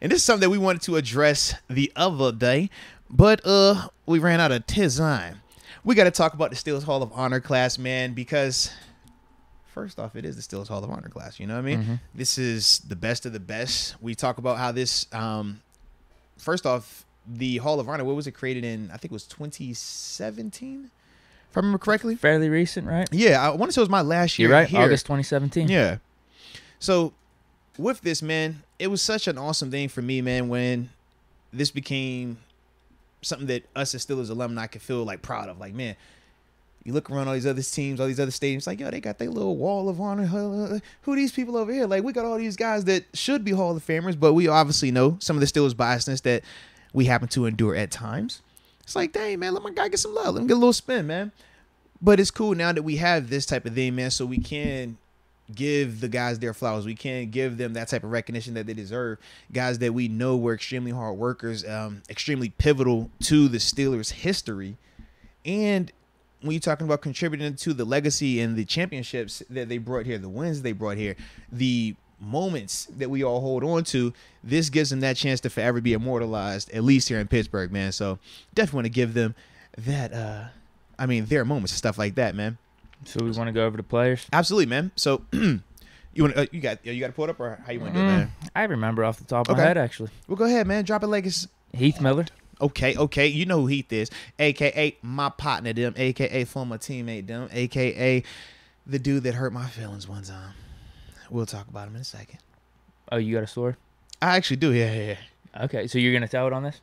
And this is something that we wanted to address the other day, but we ran out of time. We got to talk about the Steelers Hall of Honor class, man, because first off, it is the Steelers Hall of Honor class. You know what I mean? Mm-hmm. This is the best of the best. We talk about how this, first off, the Hall of Honor, what was it created in? I think it was 2017, if I remember correctly. Fairly recent, right? Yeah, I want to say it was my last year. You're right, here. August 2017. Yeah. So with this, man, it was such an awesome thing for me, man, when this became something that us as Steelers alumni could feel like proud of. Like, man, you look around all these other teams, all these other stadiums, like, yo, they got their little wall of honor. Who are these people over here? Like, we got all these guys that should be Hall of Famers, but we obviously know some of the Steelers biasness that we happen to endure at times. It's like, dang, man, let my guy get some love. Let him get a little spin, man. But it's cool now that we have this type of thing, man, so we can give the guys their flowers. We can give them that type of recognition that they deserve. Guys that we know were extremely hard workers, extremely pivotal to the Steelers' history. And when you're talking about contributing to the legacy and the championships that they brought here, the wins they brought here, the moments that we all hold on to, this gives them that chance to forever be immortalized, at least here in Pittsburgh, man. So definitely want to give them that, their moments and stuff like that, man. So we want to go over the players? Absolutely, man. So you want you got to pull it up, or how you want to do it, man? I remember off the top of my head, actually. Well, go ahead, man. Drop it like it's Heath Miller. Okay. You know who Heath is, a.k.a. my partner, them, a.k.a. former teammate, them, a.k.a. the dude that hurt my feelings one time. We'll talk about him in a second. Oh, you got a story? I actually do, yeah. Okay, so you're going to tell it on this?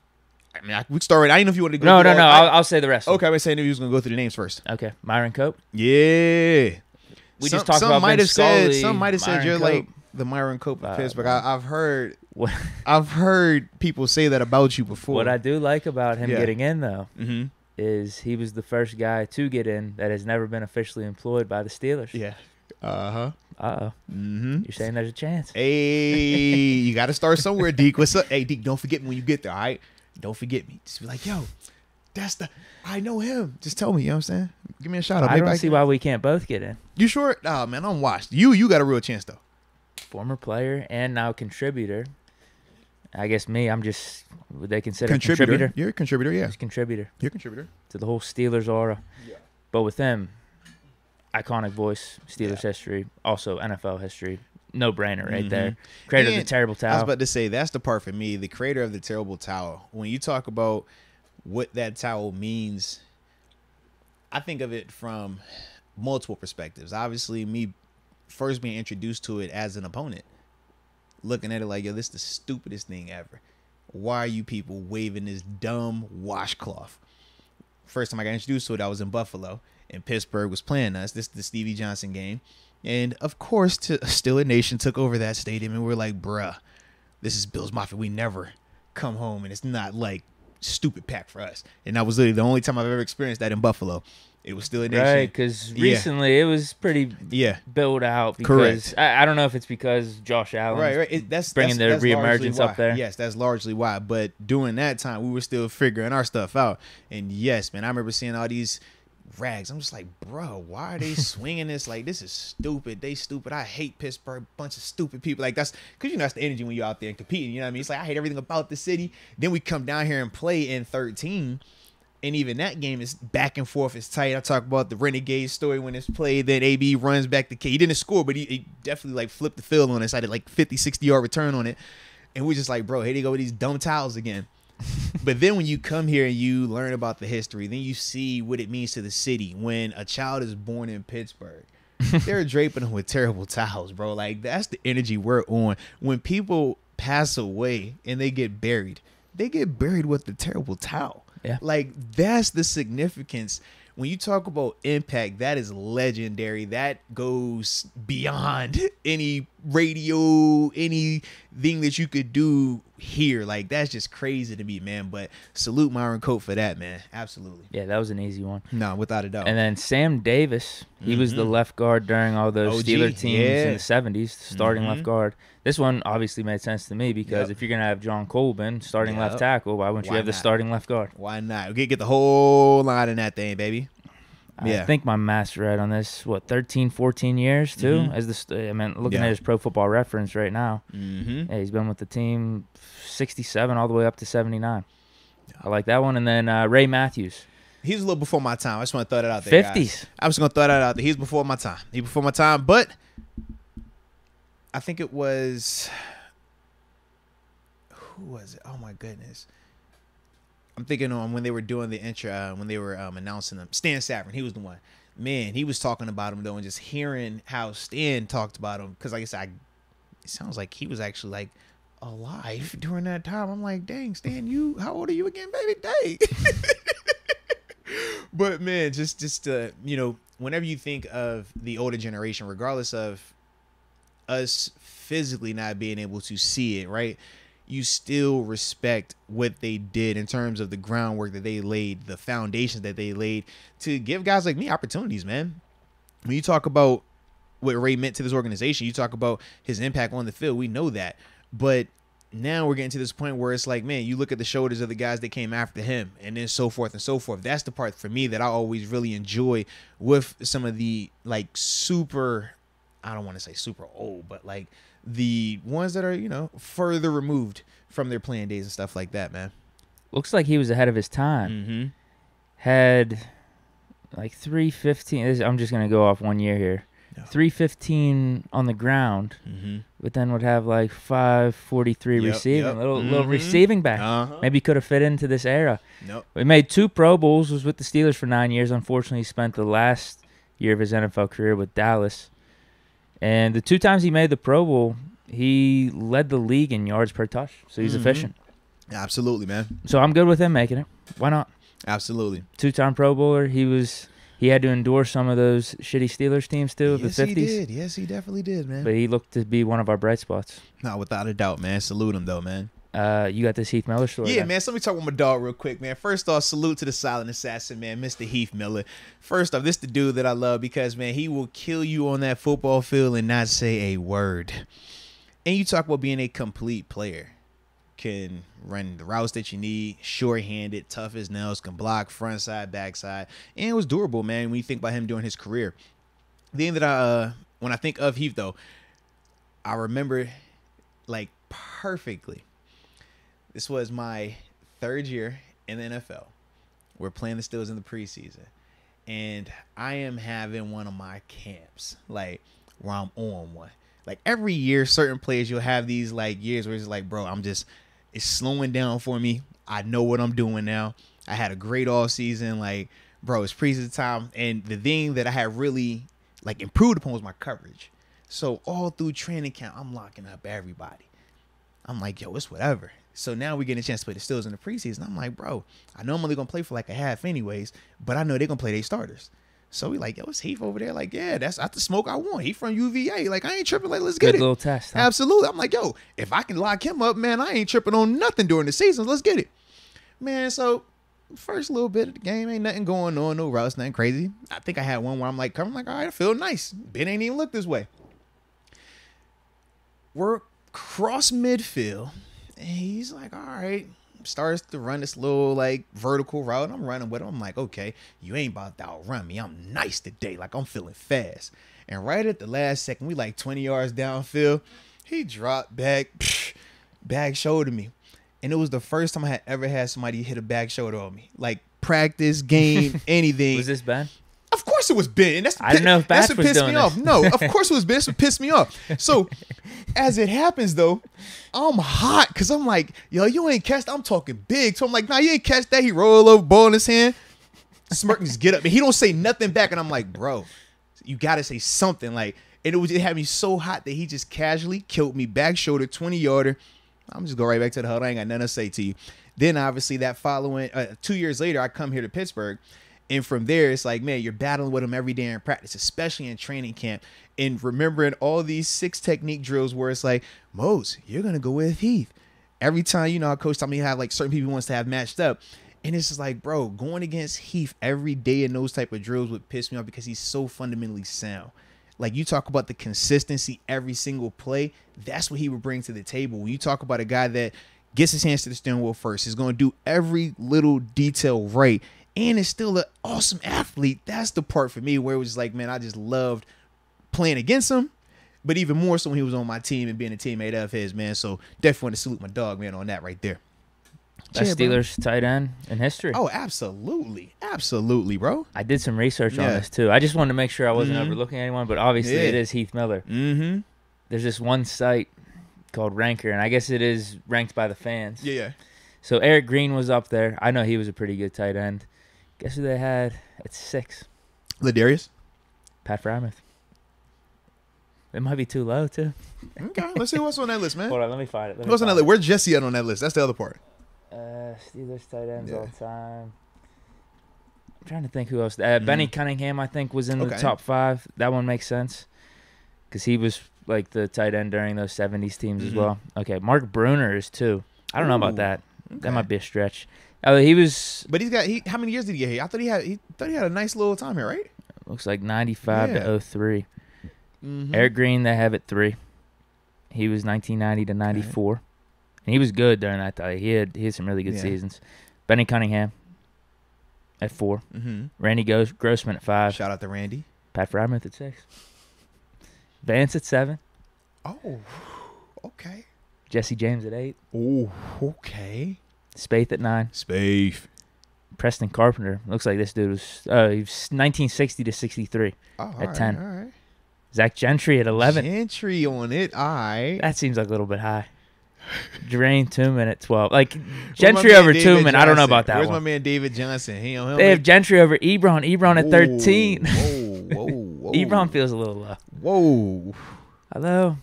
I mean, we started. I didn't know if you wanted to go. No. I'll say the rest. Okay, I was saying he was going to go through the names first. Okay, Myron Cope. Yeah. We just talked about Vince Scully. Some might have said you're Cope. Like the Myron Cope of Pittsburgh. I've heard people say that about you before. What I do like about him getting in, though, is he was the first guy to get in that has never been officially employed by the Steelers. Yeah. Uh-oh. Mm-hmm. You're saying there's a chance. Hey, you got to start somewhere, Deke. What's up? Hey, Deke, don't forget me when you get there, all right? Don't forget me. Just be like, yo, I know him. Just tell me, you know what I'm saying? Give me a shout out. I don't see why we can't both get in. You sure? Oh, man, I'm washed. You got a real chance, though. Former player and now contributor. I guess me, I'm just, would they consider contributor? You're a contributor, yeah. He's a contributor. You're a contributor. To the whole Steelers aura. Yeah. But with them, iconic voice, Steelers history, also NFL history. No brainer right there. Creator of the terrible towel. I was about to say, that's the part for me, the creator of the terrible towel. When you talk about what that towel means, I think of it from multiple perspectives. Obviously, me first being introduced to it as an opponent, looking at it like, yo, this is the stupidest thing ever. Why are you people waving this dumb washcloth? First time I got introduced to it, I was in Buffalo, and Pittsburgh was playing us. This is the Stevie Johnson game. And, of course, Steeler Nation took over that stadium, and we're like, bruh, this is Bills Mafia. We never come home, and it's not like stupid pack for us. And that was literally the only time I've ever experienced that in Buffalo. It was Steeler Nation. Right, because recently it was pretty built out. Because correct. I don't know if it's because Josh Allen that's bringing their reemergence up there. Yes, that's largely why. But during that time, we were still figuring our stuff out. And, yes, man, I remember seeing all these rags. I'm just like, bro, why are they swinging this? Like, this is stupid. They stupid. I hate Pittsburgh. Bunch of stupid people. Like, that's because you know that's the energy when you're out there and competing. You know what I mean? It's like, I hate everything about the city. Then we come down here and play in 13. And even that game is back and forth. It's tight. I talk about the Renegade story when it's played. Then AB runs back the K. He didn't score, but he definitely like flipped the field on us. I did like 50, 60-yard return on it. And we're just like, bro, here they go with these dumb towels again. But then when you come here and you learn about the history, then you see what it means to the city. When a child is born in Pittsburgh, they're draping them with terrible towels, bro. Like, that's the energy we're on. When people pass away and they get buried with the terrible towel. Yeah. Like, that's the significance. When you talk about impact, that is legendary. That goes beyond any radio, anything that you could do here. Like, that's just crazy to me, man. But salute Myron Cope for that, man. Absolutely. Yeah, that was an easy one. No, without a doubt. And then Sam Davis, he was the left guard during all those Steeler teams in the 70s, starting left guard. This one obviously made sense to me because if you're going to have John Colvin starting left tackle, why wouldn't you have the starting left guard? Why not? We get the whole line in that thing, baby. I think my math's right on this. 13, 14 years too? Mm-hmm. Looking at his Pro Football Reference right now. Mm-hmm. Yeah, he's been with the team 67 all the way up to 79. I like that one. And then Ray Matthews. He's a little before my time. I just want to throw that out there, 50s. Guys. I was going to throw that out there. He's before my time. He before my time, but I think it was... Who was it? Oh, my goodness. I'm thinking on when they were doing the intro, when they were announcing them. Stan Severan, he was the one. Man, he was talking about him, though, and just hearing how Stan talked about him. Because, like I said, it sounds like he was actually, like, alive during that time. I'm like, dang, Stan, how old are you again, baby? Dang. But, man, just whenever you think of the older generation, regardless of us physically not being able to see it, right? You still respect what they did in terms of the groundwork that they laid, the foundations that they laid to give guys like me opportunities, man. When you talk about what Ray meant to this organization, you talk about his impact on the field. We know that. But now we're getting to this point where it's like, man, you look at the shoulders of the guys that came after him and then so forth and so forth. That's the part for me that I always really enjoy with some of the like super, I don't want to say super old, but like the ones that are, further removed from their playing days and stuff like that, man. Looks like he was ahead of his time. Mm-hmm. Had like 315. I'm just going to go off 1 year here. No. 315 on the ground, but then would have like 543 receiving. Little receiving back. Uh-huh. Maybe could have fit into this era. Nope. We made 2 Pro Bowls. Was with the Steelers for 9 years. Unfortunately, he spent the last year of his NFL career with Dallas. And the 2 times he made the Pro Bowl, he led the league in yards per touch. So he's efficient. Absolutely, man. So I'm good with him making it. Why not? Absolutely. 2-time Pro Bowler. He had to endure some of those shitty Steelers teams too of the 50s. Yes, he did. Yes, he definitely did, man. But he looked to be one of our bright spots. No, without a doubt, man. Salute him, though, man. You got this Heath Miller story. Yeah, man. So let me talk about my dog real quick, man. First off, salute to the silent assassin, man, Mr. Heath Miller. First off, this the dude that I love because, man, he will kill you on that football field and not say a word. And you talk about being a complete player. Can run the routes that you need, short-handed, tough as nails, can block front side, back side, and it was durable, man, when you think about him during his career. The thing that when I think of Heath, though, I remember, like, perfectly. This was my 3rd year in the NFL. We're playing the Steelers in the preseason, and I am having one of my camps, like, where I'm on one. Like, every year, certain players, you'll have these, like, years where it's like, bro, it's slowing down for me. I know what I'm doing now. I had a great off season. Like, bro, it's preseason time. And the thing that I had really, like, improved upon was my coverage. So all through training camp, I'm locking up everybody. I'm like, yo, it's whatever. So now we're getting a chance to play the Steelers in the preseason. I'm like, bro, I know I'm only going to play for like a half anyways, but I know they're going to play their starters. So we like, yo, it's Heath over there. Like, yeah, that's the smoke I want. He from UVA. Like, I ain't tripping. Like, let's get it. Good little test. Huh? Absolutely. I'm like, yo, if I can lock him up, man, I ain't tripping on nothing during the season. Let's get it. Man, so first little bit of the game, ain't nothing going on. No routes, nothing crazy. I think I had one where I'm like, all right, I feel nice. Ben ain't even look this way. We're cross midfield. And he's like, all right. Starts to run this little like vertical route. I'm running with him. I'm like, okay, you ain't about to outrun me. I'm nice today. Like, I'm feeling fast. And right at the last second, we like 20 yards downfield. He dropped back, back shoulder me. And it was the first time I had ever had somebody hit a back shoulder on me. Like, practice, game, anything. Was this Ben? Of course it was Ben. I don't know if Bash was doing me off. No, of course it was Ben. That's what pissed me off. So, as it happens, though, I'm hot because I'm like, yo, you ain't catch that. I'm talking big. So I'm like, nah, you ain't catch that. He roll over, ball in his hand, smirk and just get up. And he don't say nothing back. And I'm like, bro, you got to say something. Like, and it had me so hot that he just casually killed me back shoulder, 20-yarder. I'm just go right back to the huddle. I ain't got nothing to say to you. Then, obviously, that following 2 years later, I come here to Pittsburgh. And from there, it's like, man, you're battling with him every day in practice, especially in training camp. And remembering all these 6 technique drills where it's like, Mose, you're going to go with Heath. Every time, you know, our coach told me have like certain people he wants to have matched up. And it's just like, bro, going against Heath every day in those type of drills would piss me off because he's so fundamentally sound. Like, you talk about the consistency every single play. That's what he would bring to the table. When you talk about a guy that gets his hands to the steering wheel first, is going to do every little detail right. and is still an awesome athlete. That's the part for me where it was like, man, I just loved playing against him, but even more so when he was on my team and being a teammate of his, man. So definitely want to salute my dog, man, on that right there. Best Steelers tight end in history. Oh, absolutely. Absolutely, bro. I did some research on this, too. I just wanted to make sure I wasn't overlooking anyone, but obviously it is Heath Miller. Mm-hmm. There's this one site called Ranker, and I guess it is ranked by the fans. Yeah. So Eric Green was up there. I know he was a pretty good tight end. Guess who they had at 6? Ladarius? Pat Frymouth. It might be too low, too. Okay, let's see what's on that list, man. Hold on, let me find it. What's on that list? Where's Jesse at on that list? That's the other part. Steelers tight ends all time. I'm trying to think who else. Benny Cunningham, I think, was in the top 5. That one makes sense because he was like the tight end during those 70s teams as well. Okay, Mark Bruner is 2. I don't know about that. Okay. That might be a stretch. He was, but how many years did he get here? I thought he had a nice little time here, right? Looks like 95 to 03. Eric Green, they have at 3. He was 1990 to 94. Okay. And he was good during that time. He had some really good seasons. Benny Cunningham at 4. Randy Grossman at 5. Shout out to Randy. Pat Frymouth at 6. Vance at 7. Oh, okay. Jesse James at 8. Oh, okay. Spaeth at 9. Spaeth. Preston Carpenter. Looks like this dude was he was 1960 to 63 at 10. All right. Zach Gentry at 11. Gentry on it. All right. That seems like a little bit high. Drain Tooman at 12. Like, Gentry over Tooman, I don't know about that. Where's my man David Johnson? They have Gentry over Ebron. Ebron at 13. Whoa. Ebron feels a little low. Whoa. Although,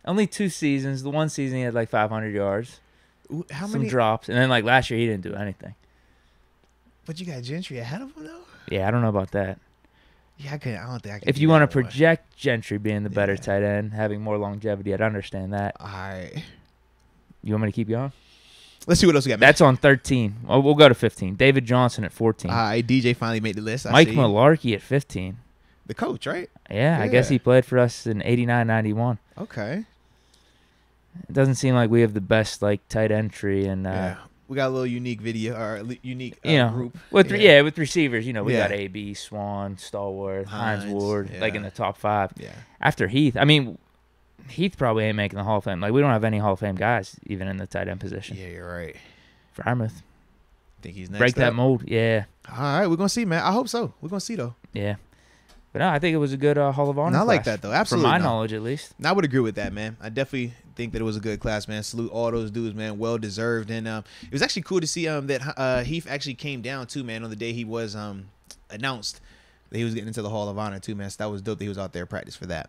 only 2 seasons. The one season he had like 500 yards. How some many drops. And then like last year he didn't do anything. But you got Gentry ahead of him, though? Yeah, I don't know about that. Yeah, I don't think I can. If you want to project Gentry being the better tight end, having more longevity, I'd understand that. All right. You want me to keep going? Let's see what else we got, man. That's on 13. Oh, we'll go to 15. David Johnson at 14. All right, DJ finally made the list. Mike Malarkey at 15. The coach, right? Yeah, I guess he played for us in 89-91. Okay. It doesn't seem like we have the best like tight end tree, and we got a little unique video or unique group with with receivers. We got AB, Swan, Stallworth, Hines Ward, like in the top 5. Yeah. After Heath, I mean, Heath probably ain't making the Hall of Fame. Like, we don't have any Hall of Fame guys even in the tight end position. Yeah, you're right. Frymouth. Think he's next. Break that mold. Yeah. All right, we're gonna see, man. I hope so. We're gonna see though. Yeah. But no, I think it was a good Hall of Honor. I like that though. Absolutely. From my knowledge, at least. I would agree with that, man. I definitely think that it was a good class, man. Salute all those dudes, man. Well deserved. And it was actually cool to see that Heath actually came down too, man, on the day he was announced that he was getting into the Hall of Honor too, man. So that was dope that he was out there practice for that.